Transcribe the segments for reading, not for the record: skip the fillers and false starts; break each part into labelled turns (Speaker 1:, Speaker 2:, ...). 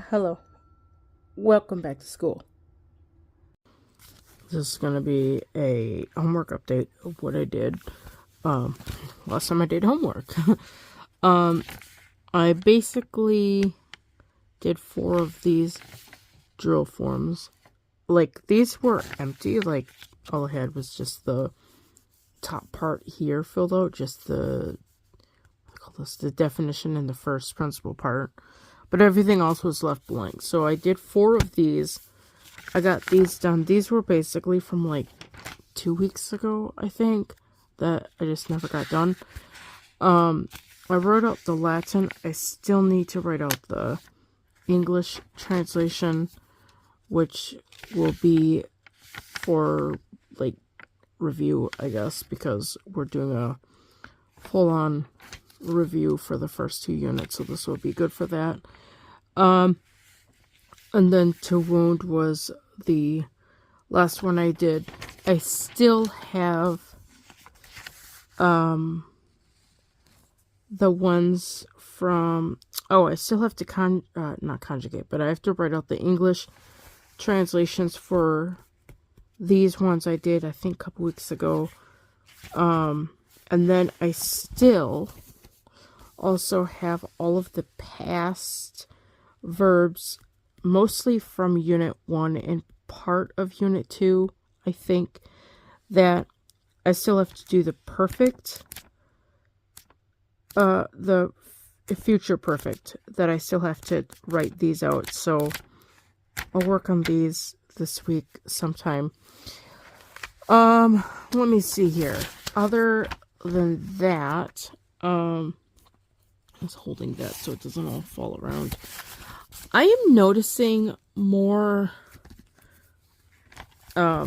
Speaker 1: Hello, welcome back to school. This is going to be a homework update of what I did last time I did homework. I basically did 4 of these drill forms. Like, these were empty, like, all I had was just the top part here filled out, just the definition and the first principal part. But everything else was left blank. So I did 4 of these. I got these done. These were basically from like 2 weeks ago, I think, that I just never got done. I wrote out the Latin. I still need to write out the English translation, which will be for like review, I guess, because we're doing a full-on review for the first 2 units, so this will be good for that. And then to wound was the last one I did. I still have the ones from I still have to not conjugate, but I have to write out the English translations for these ones I did, I think, a couple weeks ago. And then I still also have all of the past verbs, mostly from Unit 1 and part of Unit 2, I think, that I still have to do the perfect, the future perfect, that I still have to write these out. So I'll work on these this week sometime. Let me see here. Other than that, I was holding that so it doesn't all fall around. I am noticing more, I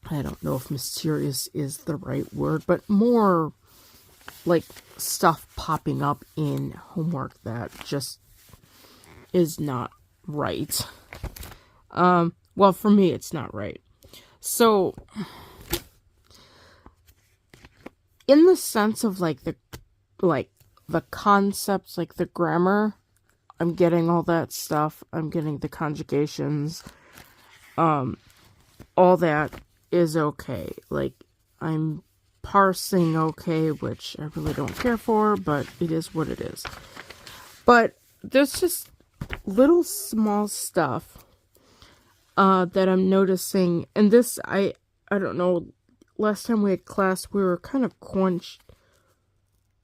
Speaker 1: don't know if mysterious is the right word, but more like stuff popping up in homework that just is not right. Well, for me, it's not right. So, in the sense of like the concepts, like the grammar, I'm getting all that stuff. I'm getting the conjugations. All that is okay. Like, I'm parsing okay, which I really don't care for, but it is what it is. But there's just little small stuff that I'm noticing. And this, I don't know, last time we had class, we were kind of quenched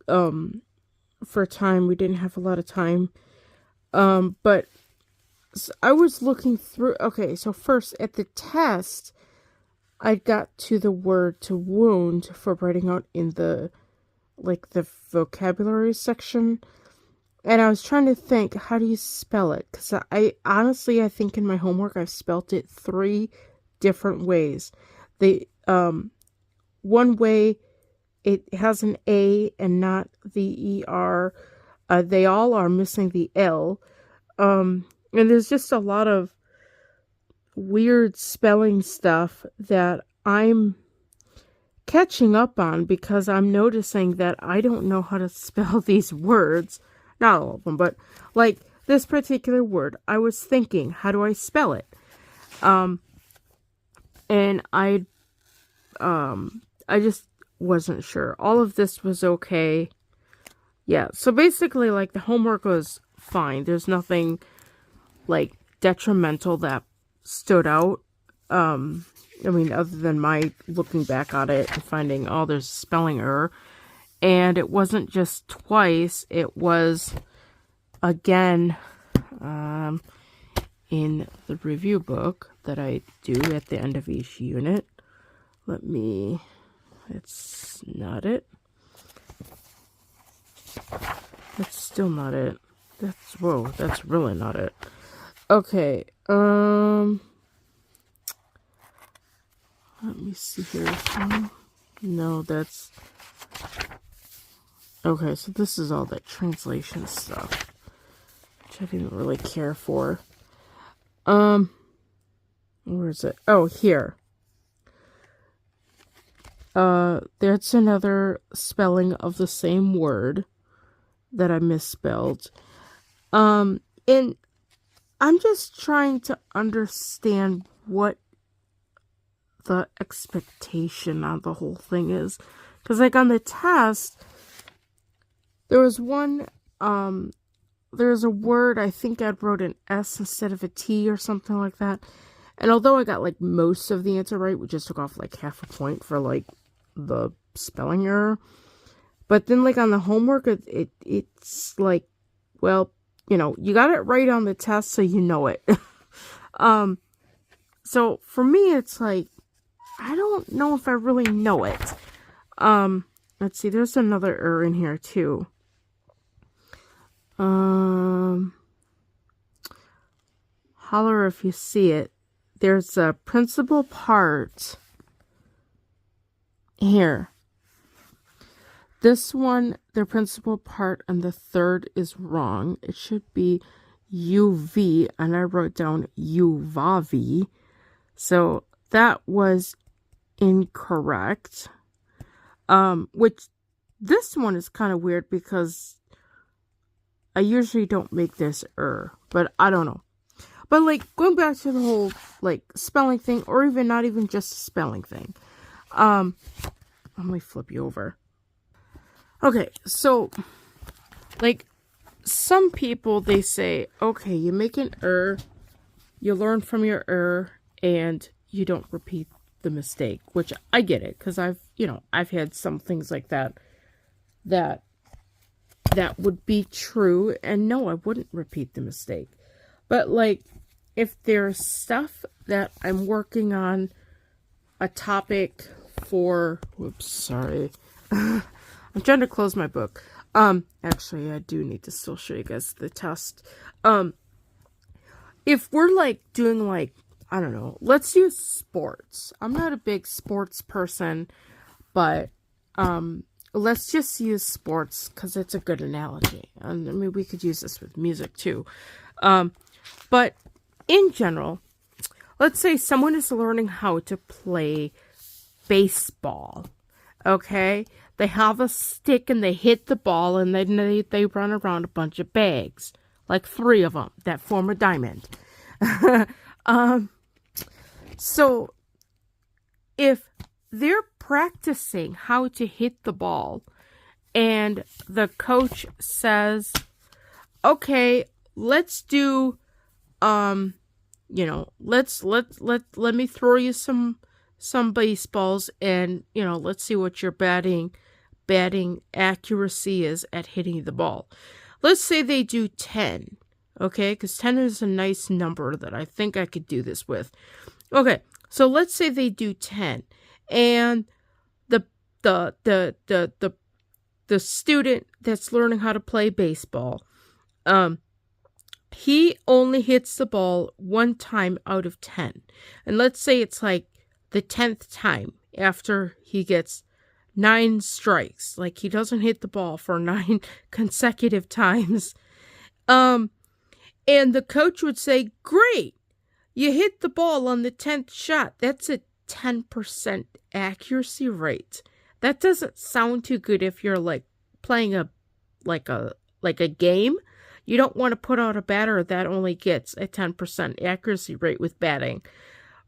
Speaker 1: for time. We didn't have a lot of time. But I was looking through. Okay, so first at the test, I got to the word to wound for writing out in the vocabulary section. And I was trying to think, how do you spell it? Because I honestly, I think in my homework, I've spelt it 3 different ways. One way, it has an A and not the ER. They all are missing the L. And there's just a lot of weird spelling stuff that I'm catching up on because I'm noticing that I don't know how to spell these words. Not all of them, but like this particular word, I was thinking, how do I spell it? And I just wasn't sure. All of this was okay. Yeah, so basically, like, the homework was fine. There's nothing, like, detrimental that stood out. I mean, other than my looking back on it and finding, oh, there's a spelling error. And it wasn't just twice. It was, again, in the review book that I do at the end of each unit. It's not it. That's still not it. That's really not it. Okay, let me see here. No, that's... Okay, so this is all that translation stuff, which I didn't really care for. Where is it? Oh, here. That's another spelling of the same word that I misspelled. And I'm just trying to understand what the expectation on the whole thing is. Because, like, on the test, there was one, there's a word, I think I wrote an S instead of a T or something like that. And although I got, like, most of the answer right, we just took off, like, half a point for, like, the spelling error. But then, like, on the homework, it's like, well, you know, you got it right on the test, so you know it. So for me, it's like, I don't know if I really know it. Let's see, there's another error in here, too. Holler if you see it. There's a principal part here. This one, the principal part, and the third is wrong. It should be UV, and I wrote down UVAVI. So that was incorrect. Which this one is kind of weird because I usually don't make this error, but I don't know. But, like, going back to the whole, like, spelling thing, or even not even just a spelling thing. Let me flip you over. Okay, so, like, some people, they say, okay, you make an error, you learn from your error, and you don't repeat the mistake, which I get it, because I've had some things like that would be true, and no, I wouldn't repeat the mistake. But, like, if there's stuff that I'm working on, a topic for, whoops, sorry, I'm trying to close my book. Actually, I do need to still show you guys the test. If we're, like, doing, like, I don't know, let's use sports. I'm not a big sports person, but, let's just use sports, because it's a good analogy. And, I mean, we could use this with music, too. But, in general, let's say someone is learning how to play baseball, okay? They have a stick and they hit the ball and then they run around a bunch of bags, like 3 of them that form a diamond. So if they're practicing how to hit the ball and the coach says, okay, let's do, let me throw you some baseballs and, let's see what your batting accuracy is at hitting the ball. Let's say they do 10, okay? Because 10 is a nice number that I think I could do this with. Okay, so let's say they do 10, and the student that's learning how to play baseball, he only hits the ball 1 time out of 10. And let's say it's like the 10th time after he gets 9 strikes. Like, he doesn't hit the ball for 9 consecutive times. And the coach would say, great, you hit the ball on the 10th shot. That's a 10% accuracy rate. That doesn't sound too good if you're, like, playing a game. You don't want to put out a batter that only gets a 10% accuracy rate with batting.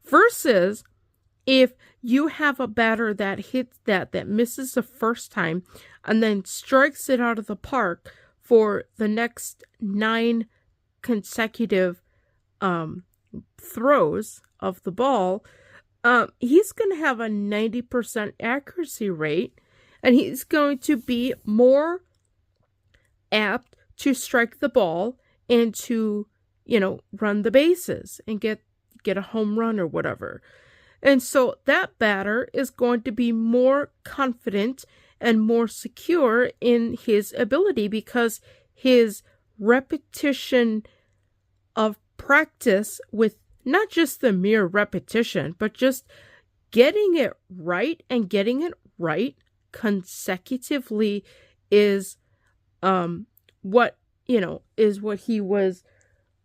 Speaker 1: Versus if you have a batter that hits that misses the first time and then strikes it out of the park for the next 9 consecutive throws of the ball, he's going to have a 90% accuracy rate, and he's going to be more apt to strike the ball and to, run the bases and get a home run or whatever. And so that batter is going to be more confident and more secure in his ability because his repetition of practice with not just the mere repetition, but just getting it right and getting it right consecutively is what he was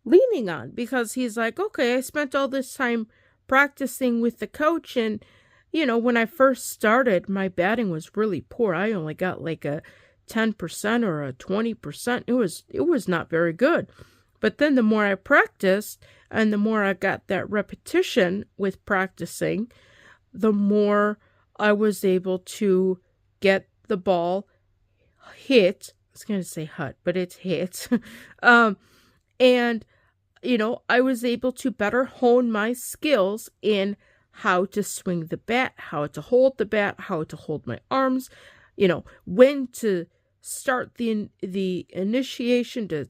Speaker 1: leaning on, because he's like, okay, I spent all this time practicing with the coach, and when I first started, my batting was really poor. I only got like a 10% or a 20%. It was not very good. But then the more I practiced and the more I got that repetition with practicing, the more I was able to get the ball hit. I was going to say hut, but it's hit. And, I was able to better hone my skills in how to swing the bat, how to hold the bat, how to hold my arms, when to start the initiation to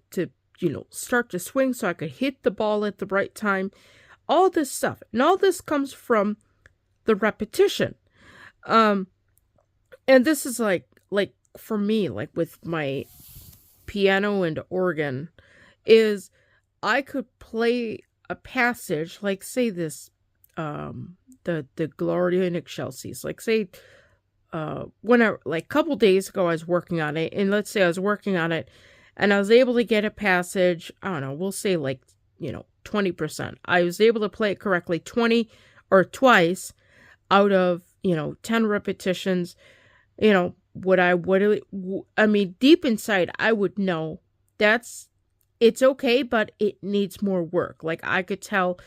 Speaker 1: start to swing so I could hit the ball at the right time. All this stuff. And all this comes from the repetition. And this is like for me, like with my piano and organ, is I could play a passage, like say this, the Gloria in Excelsis, like say, like a couple days ago I was working on it, and let's say I was working on it, and I was able to get a passage, I don't know, we'll say like, 20%. I was able to play it correctly 20 or twice out of, 10 repetitions. Deep inside, I would know it's okay, but it needs more work. Like I could tell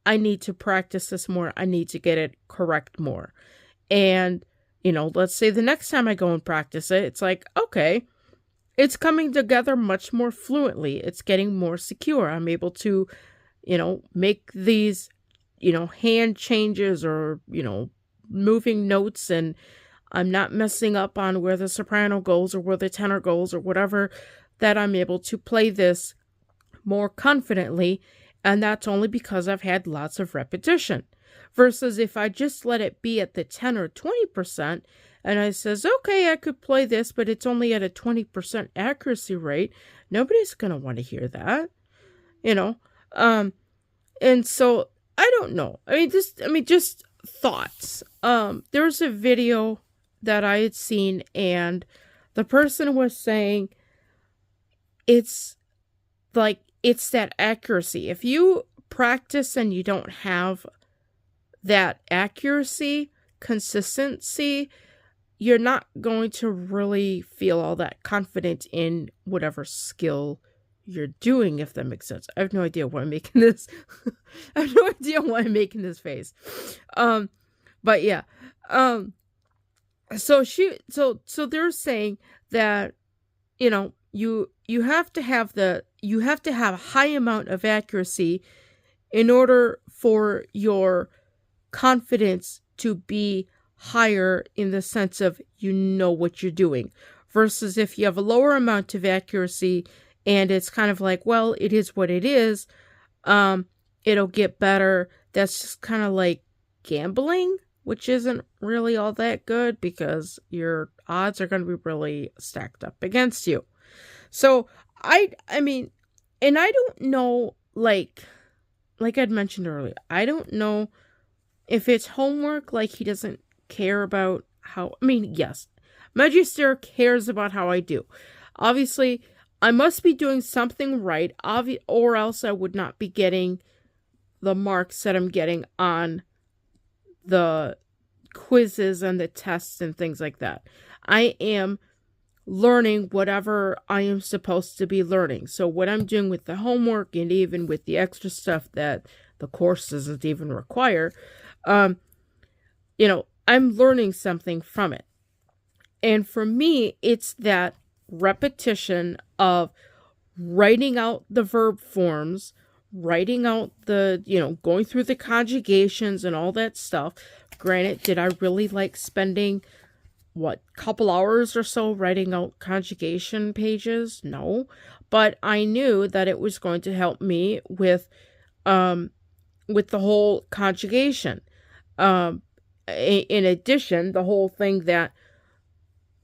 Speaker 1: I need to practice this more. I need to get it correct more. And, let's say the next time I go and practice it, it's like, okay, it's coming together much more fluently. It's getting more secure. I'm able to, make these, hand changes or, moving notes, and I'm not messing up on where the soprano goes or where the tenor goes or whatever, that I'm able to play this more confidently. And that's only because I've had lots of repetition. Versus if I just let it be at the 10 or 20%, and I says, okay, I could play this, but it's only at a 20% accuracy rate, nobody's going to want to hear that, and so I don't know. Just thoughts. There's a video that I had seen, and the person was saying it's that accuracy. If you practice and you don't have that accuracy, consistency, you're not going to really feel all that confident in whatever skill you're doing, if that makes sense. I have no idea why I'm making this. I have no idea why I'm making this face. But yeah. So they're saying that, you have to have a high amount of accuracy in order for your confidence to be higher, in the sense of what you're doing, versus if you have a lower amount of accuracy and it's kind of like, well, it is what it is, it'll get better. That's just kind of like gambling, which isn't really all that good because your odds are going to be really stacked up against you. So I mean, and I don't know, like I'd mentioned earlier, I don't know if it's homework, like he doesn't care about how, yes, Magister cares about how I do. Obviously, I must be doing something right, or else I would not be getting the marks that I'm getting on the quizzes and the tests and things like that. I am learning whatever I am supposed to be learning. So what I'm doing with the homework and even with the extra stuff that the course doesn't even require, I'm learning something from it. And for me, it's that repetition of writing out the verb forms, writing out the, going through the conjugations and all that stuff. Granted, did I really like spending, couple hours or so writing out conjugation pages? No. But I knew that it was going to help me with the whole conjugation. In addition, the whole thing that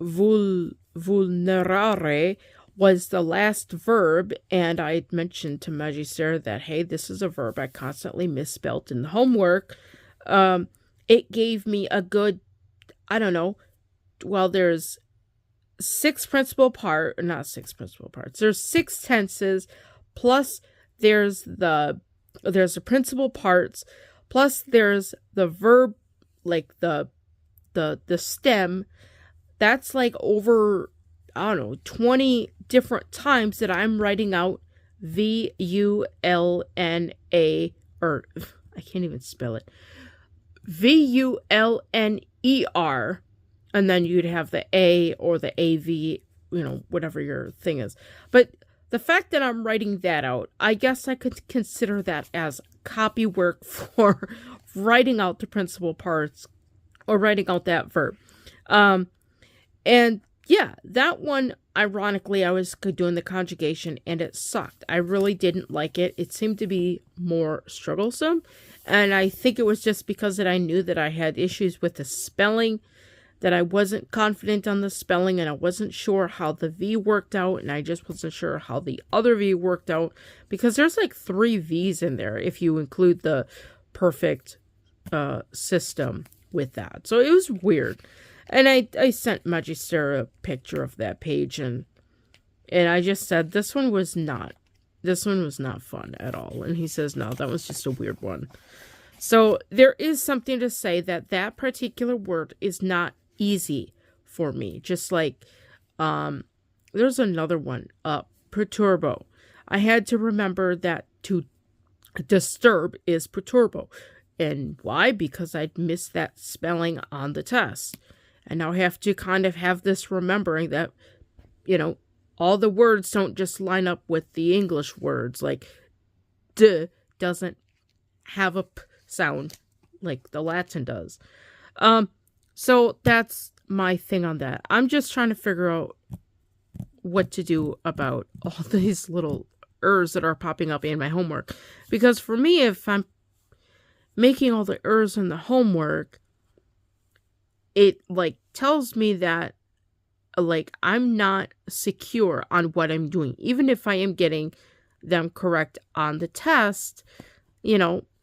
Speaker 1: vulnerare was the last verb, and I had mentioned to Magister that, hey, this is a verb I constantly misspelled in the homework. It gave me a good, I don't know, well, there's six principal parts. There's six tenses, plus there's the principal parts, plus there's the verb, like the stem. That's like over, I don't know, 20 different times that I'm writing out VULNA, or I can't even spell it. VULNER, and then you'd have the A or the AV, whatever your thing is. But the fact that I'm writing that out, I guess I could consider that as copy work for writing out the principal parts or writing out that verb. And yeah, that one, ironically, I was doing the conjugation and it sucked. I really didn't like it. It seemed to be more strugglesome. And I think it was just because that I knew that I had issues with the spelling, that I wasn't confident on the spelling, and I wasn't sure how the V worked out, and I just wasn't sure how the other V worked out, because there's like 3 V's in there if you include the perfect system with that. So it was weird. And I sent Magister a picture of that page, and I just said, this one was not fun at all. And he says, no, that was just a weird one. So there is something to say that that particular word is not easy for me. Just like, there's another one, perturbo. I had to remember that to disturb is perturbo. And why? Because I'd missed that spelling on the test. And now I have to kind of have this remembering that, all the words don't just line up with the English words. Like, D doesn't have a P sound like the Latin does. So that's my thing on that. I'm just trying to figure out what to do about all these little errors that are popping up in my homework. Because for me, if I'm making all the errors in the homework, it tells me that I'm not secure on what I'm doing. Even if I am getting them correct on the test,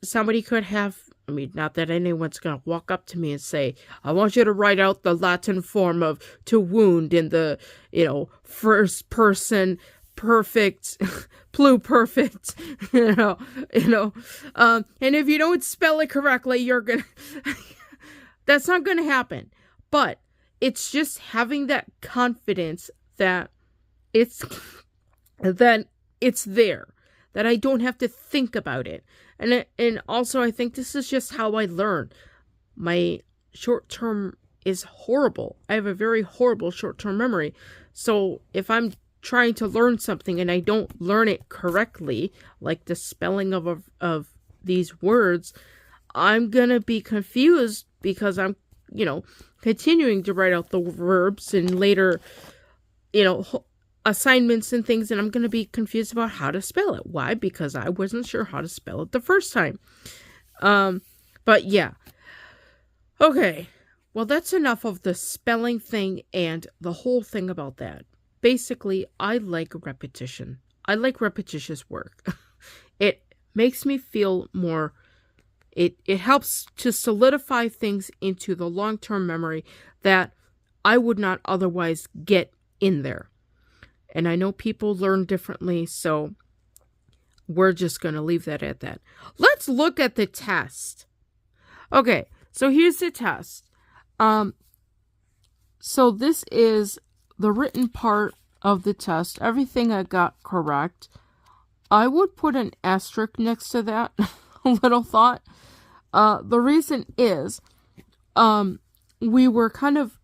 Speaker 1: somebody could have, not that anyone's going to walk up to me and say, I want you to write out the Latin form of to wound in the, first person perfect, pluperfect, and if you don't spell it correctly, you're going to, that's not going to happen. But it's just having that confidence that it's there, that I don't have to think about it. And also, I think this is just how I learn. My short-term is horrible. I have a very horrible short-term memory. So if I'm trying to learn something and I don't learn it correctly, like the spelling of these words, I'm going to be confused because I'm, continuing to write out the verbs and later, assignments and things, and I'm going to be confused about how to spell it. Why? Because I wasn't sure how to spell it the first time. But yeah. Okay. Well, that's enough of the spelling thing and the whole thing about that. Basically, I like repetition. I like repetitious work. It makes me feel more... It helps to solidify things into the long-term memory that I would not otherwise get in there. And I know people learn differently, so we're just going to leave that at that. Let's look at the test. Okay, so here's the test. So this is the written part of the test. Everything I got correct. I would put an asterisk next to that. A little thought. The reason is, we were kind of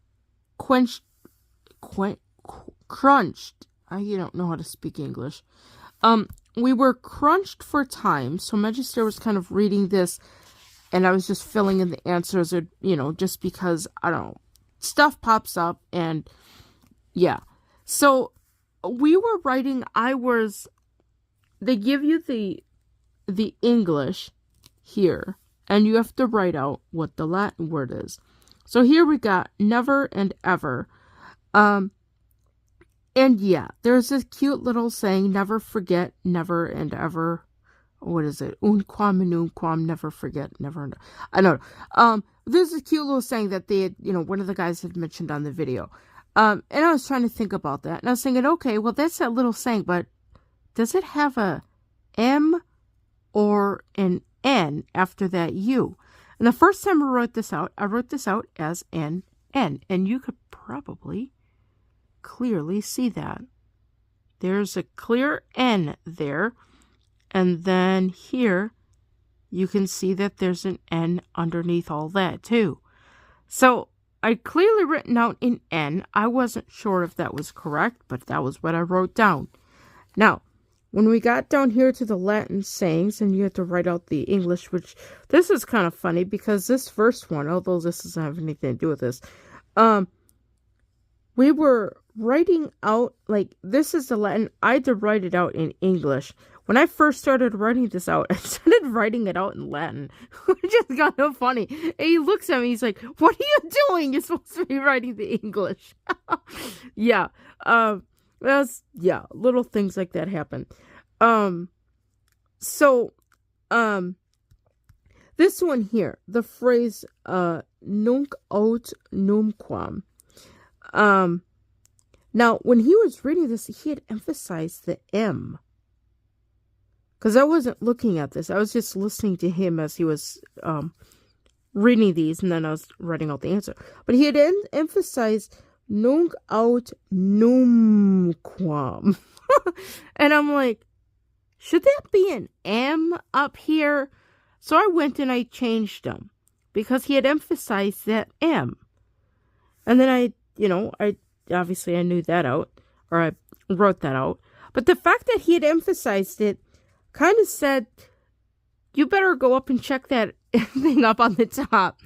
Speaker 1: crunched. I don't know how to speak English. We were crunched for time, so Magister was kind of reading this, and I was just filling in the answers, or, just because, I don't know, stuff pops up, and, yeah. So, we were writing, they give you the English here, and you have to write out what the Latin word is. So here we got never and ever. And yeah, there's this cute little saying, never forget, never and ever. What is it? Unquam and unquam, never forget, never. I don't know. There's a cute little saying that they had, one of the guys had mentioned on the video. And I was trying to think about that. And I was thinking, okay, well, that's that little saying, but does it have a M or an N after that U? And the first time I wrote this out as an N. And you could probably clearly see that. there's a clear N there. And then here, you can see that there's an N underneath all that too. So I clearly written out in N. I wasn't sure if that was correct, but that was what I wrote down. Now, when we got down here to the Latin sayings, and you have to write out the English, which this is kind of funny because this first one, although this doesn't have anything to do with this, we were writing out, like, this is the Latin. I had to write it out in English. When I first started writing this out, I started writing it out in Latin, which is kind of funny. And he looks at me, he's like, "What are you doing? You're supposed to be writing the English." Yeah. Little things like that happen. This one here, the phrase, nunc aut numquam. Now, when he was reading this, he had emphasized the M. Because I wasn't looking at this. I was just listening to him as he was reading these, and then I was writing out the answer. But he had emphasized nunc aut numquam. And I'm like, should that be an M up here? So I went and I changed them. Because he had emphasized that M. And then I obviously I knew that out. Or I wrote that out. But the fact that he had emphasized it kind of said, you better go up and check that thing up on the top.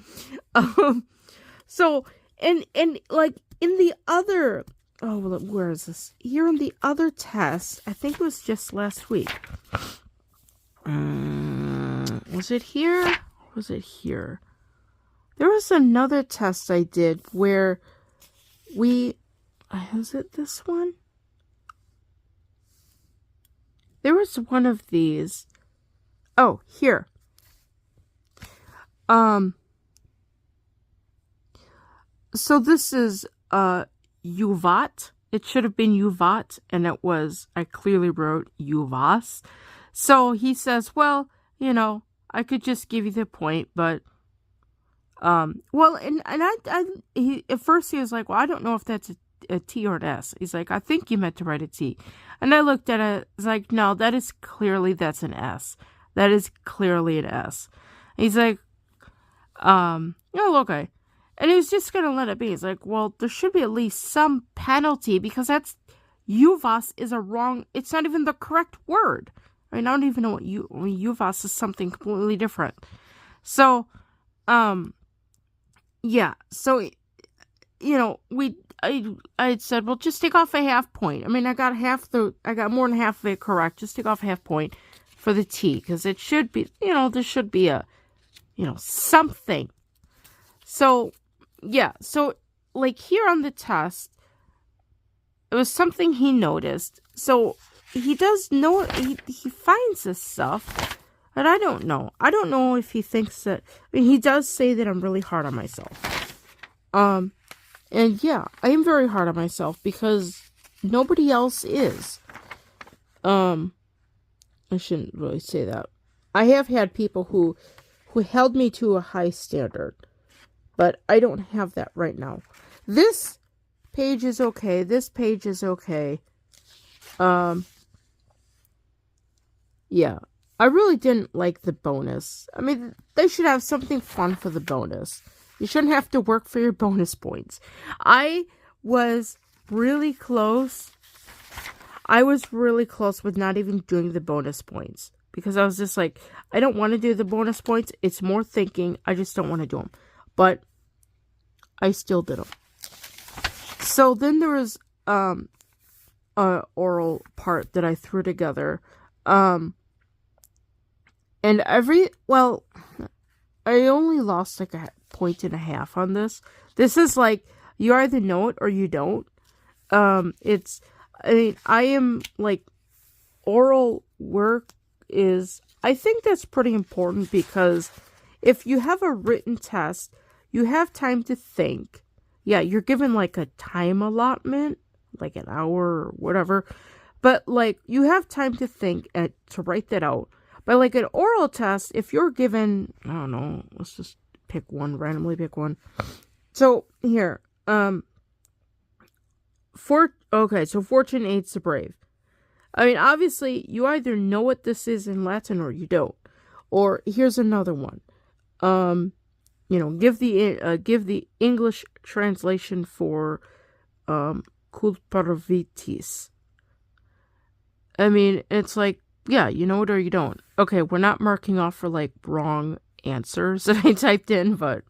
Speaker 1: So, and like in the other, where is this? Here in the other test, I think it was just last week. Was it here? Was it here? There was another test I did where was it this one? There was one of these. Oh, here. So this is Uvat. It should have been Uvat, and I clearly wrote Uvas. So he says, well, I could just give you the point, but at first he was like, well, I don't know if that's a T or an S. He's like, I think you meant to write a T. And I looked at it, it's like, no, that's an S. That is clearly an S. And he's like, okay. And he was just going to let it be. He's like, well, there should be at least some penalty because Uvas is it's not even the correct word. I mean, I don't even know what Uvas is something completely different. So, yeah. So, I had said, well, just take off a half point. I mean, I got more than half of it correct. Just take off a half point for the T, because it should be, there should be a, something. So, yeah. So, like here on the test, it was something he noticed. So, he does know, he finds this stuff, but I don't know. I don't know if he thinks that, he does say that I'm really hard on myself. And yeah, I am very hard on myself because nobody else is. I shouldn't really say that. I have had people who held me to a high standard, but I don't have that right now. This page is okay. This page is okay. Yeah, I really didn't like the bonus. I mean, they should have something fun for the bonus. You shouldn't have to work for your bonus points. I was really close. I was really close with not even doing the bonus points. Because I was just like, I don't want to do the bonus points. It's more thinking. I just don't want to do them. But I still did them. So then there was an oral part that I threw together. And I only lost like a point and a half on this. This is like, you either know it or you don't. I am like, oral work is, I think that's pretty important because if you have a written test, you have time to think. Yeah, you're given like a time allotment, like an hour or whatever. But like, you have time to think to write that out. But like an oral test, if you're given, I don't know, let's just randomly pick one. So here, so fortune aids the brave. I mean, obviously, you either know what this is in Latin or you don't. Or here's another one. Give the English translation for culparvitis. I mean, it's like, yeah, you know it or you don't. Okay, we're not marking off for like wrong answers that I typed in, but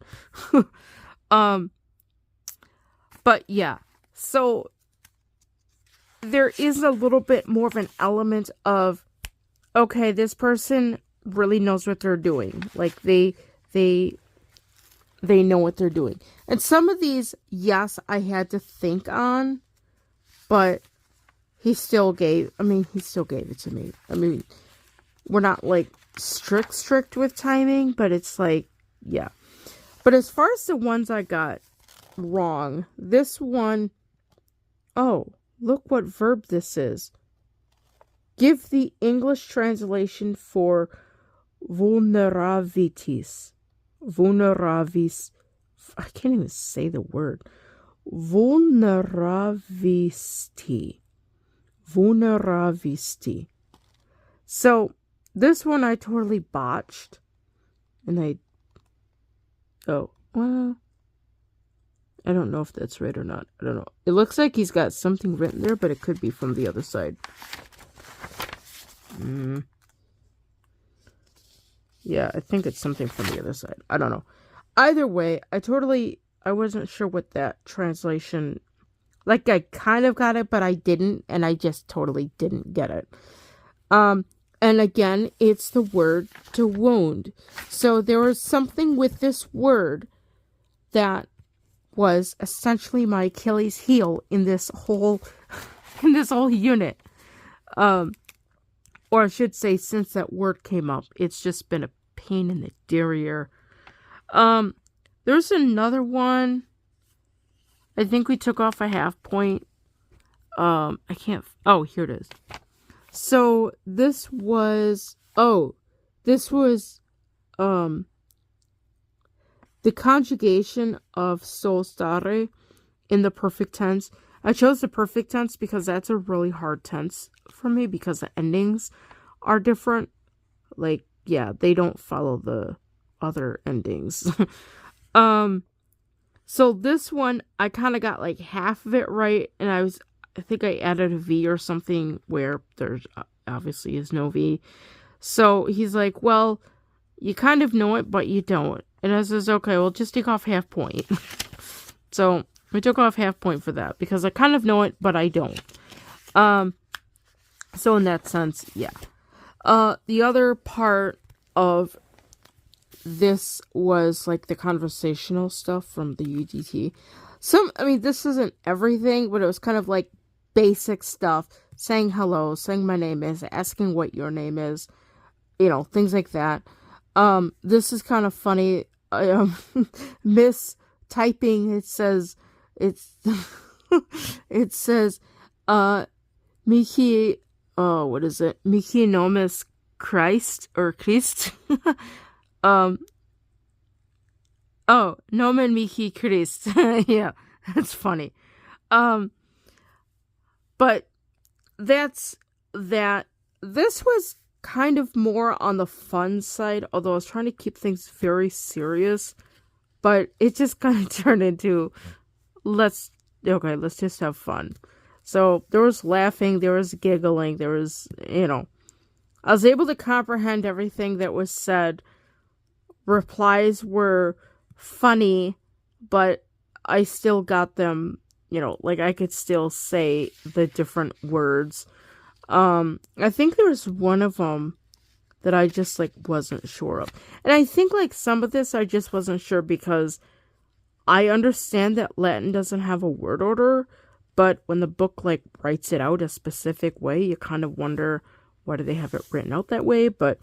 Speaker 1: but yeah. So there is a little bit more of an element of, okay, this person really knows what they're doing. Like they know what they're doing. And some of these, yes, I had to think on, but he still gave it to me. I mean, we're not like strict with timing, but it's like, yeah. But as far as the ones I got wrong, this one, oh, look what verb this is. Give the English translation for vulnerabilities. Vulneravis. I can't even say the word. Vulneravisti. Vulneravisti. So, this one I totally botched. And well, I don't know if that's right or not. I don't know. It looks like he's got something written there, but it could be from the other side. Yeah, I think it's something from the other side. I don't know. Either way, I wasn't sure what that translation, like I kind of got it, but I didn't, and I just totally didn't get it. And again, it's the word to wound. So there was something with this word that was essentially my Achilles heel in this whole unit. Or I should say, since that word came up, it's just been a pain in the derriere. There's another one. I think we took off a half point. Here it is. So this was the conjugation of sol stare in the perfect tense. I chose the perfect tense because that's a really hard tense for me because the endings are different. Like, yeah, they don't follow the other endings. So this one, I kind of got like half of it right, and I think I added a V or something where there's obviously is no V. So he's like, well, you kind of know it, but you don't. And I says, okay, well, just take off half point. So we took off half point for that because I kind of know it, but I don't. So in that sense, yeah. The other part of this was like the conversational stuff from the UDT. This isn't everything, but it was kind of like basic stuff. Saying hello, saying my name is, asking what your name is, things like that. This is kind of funny. Mistyping, it says, Michi, what is it? Michi nomis Christ, or Christ? Nomen mihi Christ. Yeah, that's funny. But that's that. This was kind of more on the fun side, although I was trying to keep things very serious. But it just kind of turned into, let's just have fun. So there was laughing, there was giggling, there was, I was able to comprehend everything that was said. Replies were funny, but I still got them, I could still say the different words. I think there was one of them that I just, wasn't sure of. And I think, some of this I just wasn't sure because I understand that Latin doesn't have a word order, but when the book, writes it out a specific way, you kind of wonder, why do they have it written out that way? But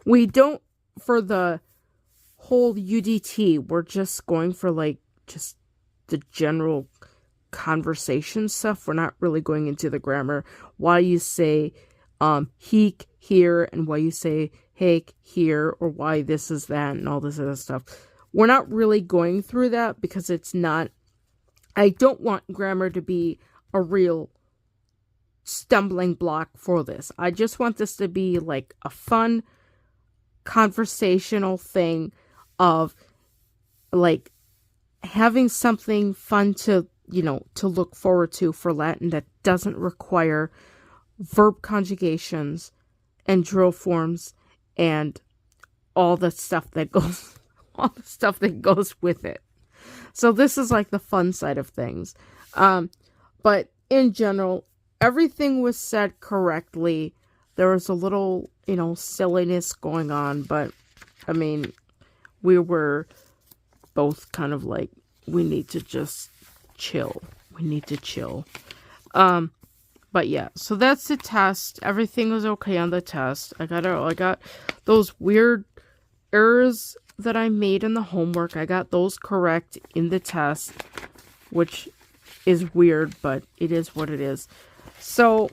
Speaker 1: we don't, for the whole UDT, we're just going for, just the general conversation stuff. We're not really going into the grammar. Why you say, heek here, and why you say hake here, or why this is that, and all this other stuff. We're not really going through that because it's not, I don't want grammar to be a real stumbling block for this. I just want this to be like a fun conversational thing of like having something fun to, to look forward to for Latin that doesn't require verb conjugations and drill forms and all the stuff that goes with it. So this is like the fun side of things. But in general, everything was said correctly. There was a little, silliness going on, but I mean, we were both kind of like, we need to just chill. We need to chill. But yeah, so that's the test. Everything was okay on the test. I got those weird errors that I made in the homework. I got those correct in the test, which is weird, but it is what it is. So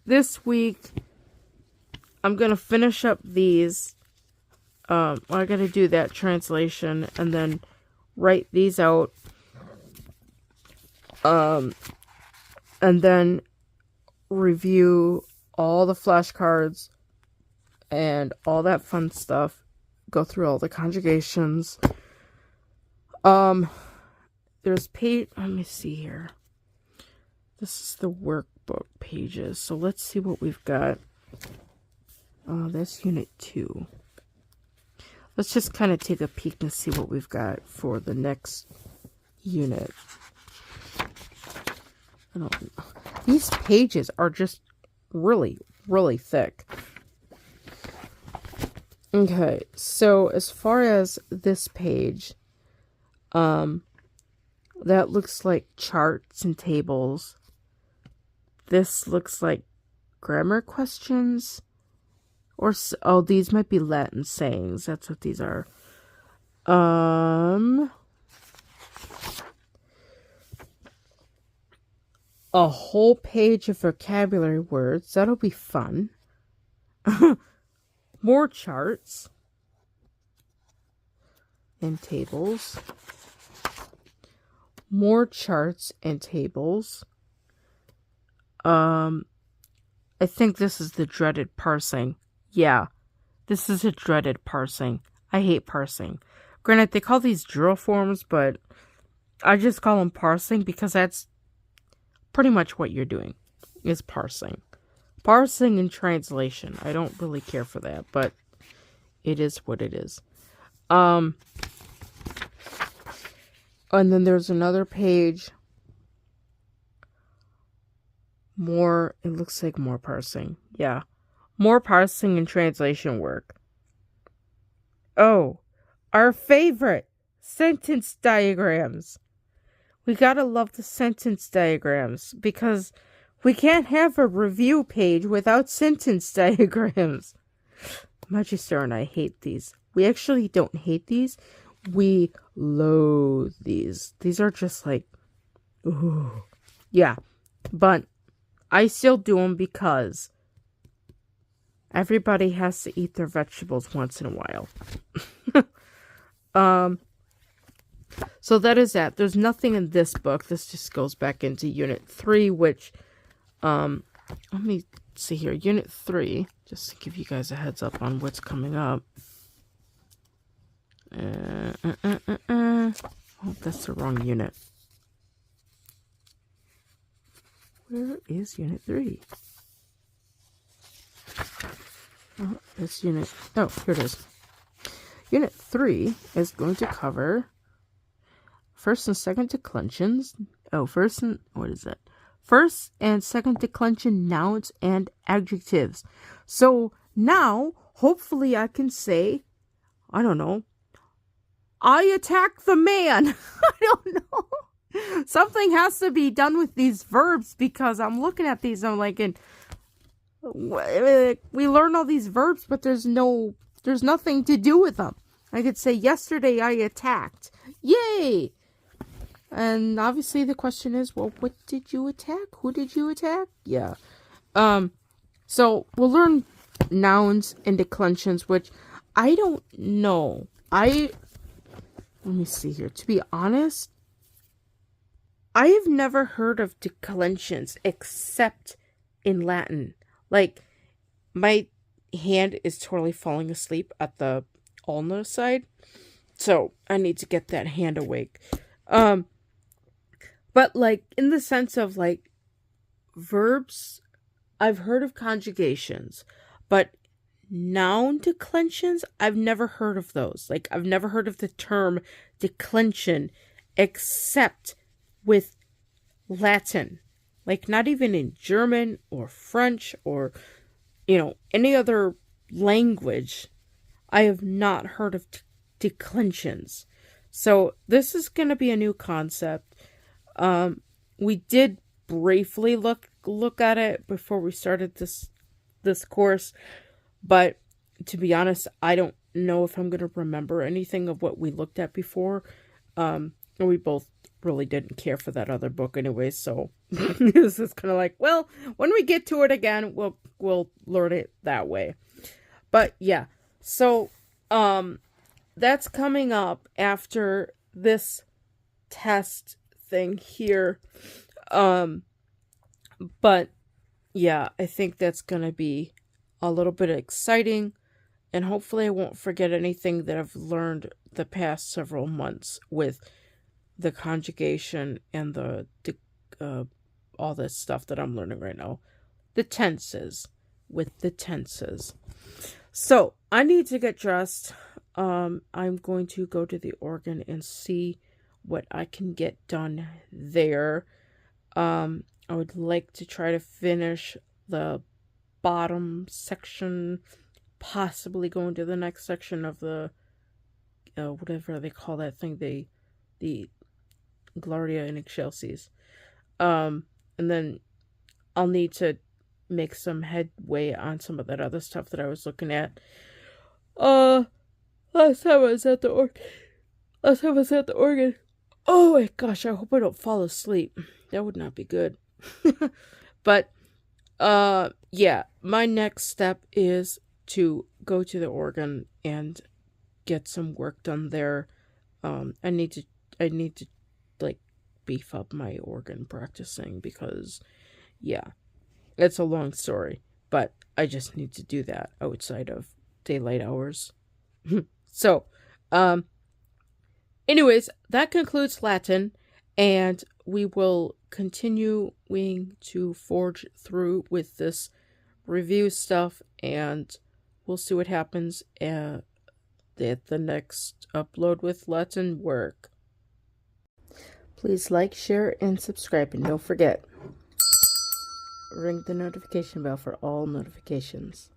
Speaker 1: this week, I'm going to finish up these. I got to do that translation and then write these out. And then review all the flashcards and all that fun stuff. Go through all the conjugations. There's page, let me see here. This is the workbook pages. So let's see what we've got. That's Unit 2. Let's just kind of take a peek and see what we've got for the next unit. I don't know. These pages are just really, really thick. Okay, so as far as this page, that looks like charts and tables. This looks like grammar questions. Or, oh, these might be Latin sayings. That's what these are. A whole page of vocabulary words. That'll be fun. More charts. And tables. More charts and tables. I think this is the dreaded parsing. Yeah, this is a dreaded parsing. I hate parsing. Granted, they call these drill forms, but I just call them parsing because that's pretty much what you're doing, is parsing. Parsing and translation. I don't really care for that, but it is what it is. And then there's another page. More, it looks like more parsing. Yeah. More parsing and translation work. Oh, our favorite, sentence diagrams. We gotta love the sentence diagrams because we can't have a review page without sentence diagrams. Magister and I hate these. We actually don't hate these. We loathe these. These are just like, ooh. Yeah, but I still do them because everybody has to eat their vegetables once in a while. So that is that. There's nothing in this book. This just goes back into Unit 3, which, let me see here. Unit 3, just to give you guys a heads up on what's coming up. Oh, that's the wrong unit. Where is Unit 3? Oh, that's Unit... Oh, here it is. Unit 3 is going to cover first and second declensions. Oh, what is that? First and second declension nouns and adjectives. So now, hopefully I can say, I don't know, I attack the man. I don't know. Something has to be done with these verbs because I'm looking at these and I'm like, we learn all these verbs, but there's nothing to do with them. I could say, yesterday I attacked. Yay! And obviously the question is, well, what did you attack? Who did you attack? Yeah. So we'll learn nouns and declensions, which I don't know. Let me see here. To be honest, I have never heard of declensions except in Latin. Like, my hand is totally falling asleep at the ulna side, so I need to get that hand awake. But like in the sense of like verbs, I've heard of conjugations, but noun declensions, I've never heard of those. Like, I've never heard of the term declension except with Latin. Like, not even in German or French or, any other language. I have not heard of declensions. So, this is going to be a new concept. We did briefly look at it before we started this course, but to be honest, I don't know if I'm going to remember anything of what we looked at before. We both really didn't care for that other book anyway, so this is kind of like, well, when we get to it again, we'll learn it that way. But yeah, so that's coming up after this test thing here. But yeah, I think that's going to be a little bit exciting, and hopefully I won't forget anything that I've learned the past several months with the conjugation and the all this stuff that I'm learning right now. The tenses. So, I need to get dressed. I'm going to go to the organ and see what I can get done there. I would like to try to finish the bottom section, possibly go into the next section of the whatever they call that thing, the Gloria in Excelsis. And then I'll need to make some headway on some of that other stuff that I was looking at. Last time I was at the organ. Oh my gosh, I hope I don't fall asleep. That would not be good. But yeah, my next step is to go to the organ and get some work done there. I need to like beef up my organ practicing because yeah, it's a long story, but I just need to do that outside of daylight hours. So, anyways, that concludes Latin, and we will continuing to forge through with this review stuff, and we'll see what happens at the next upload with Latin work. Please like, share, and subscribe, and don't forget, ring the notification bell for all notifications.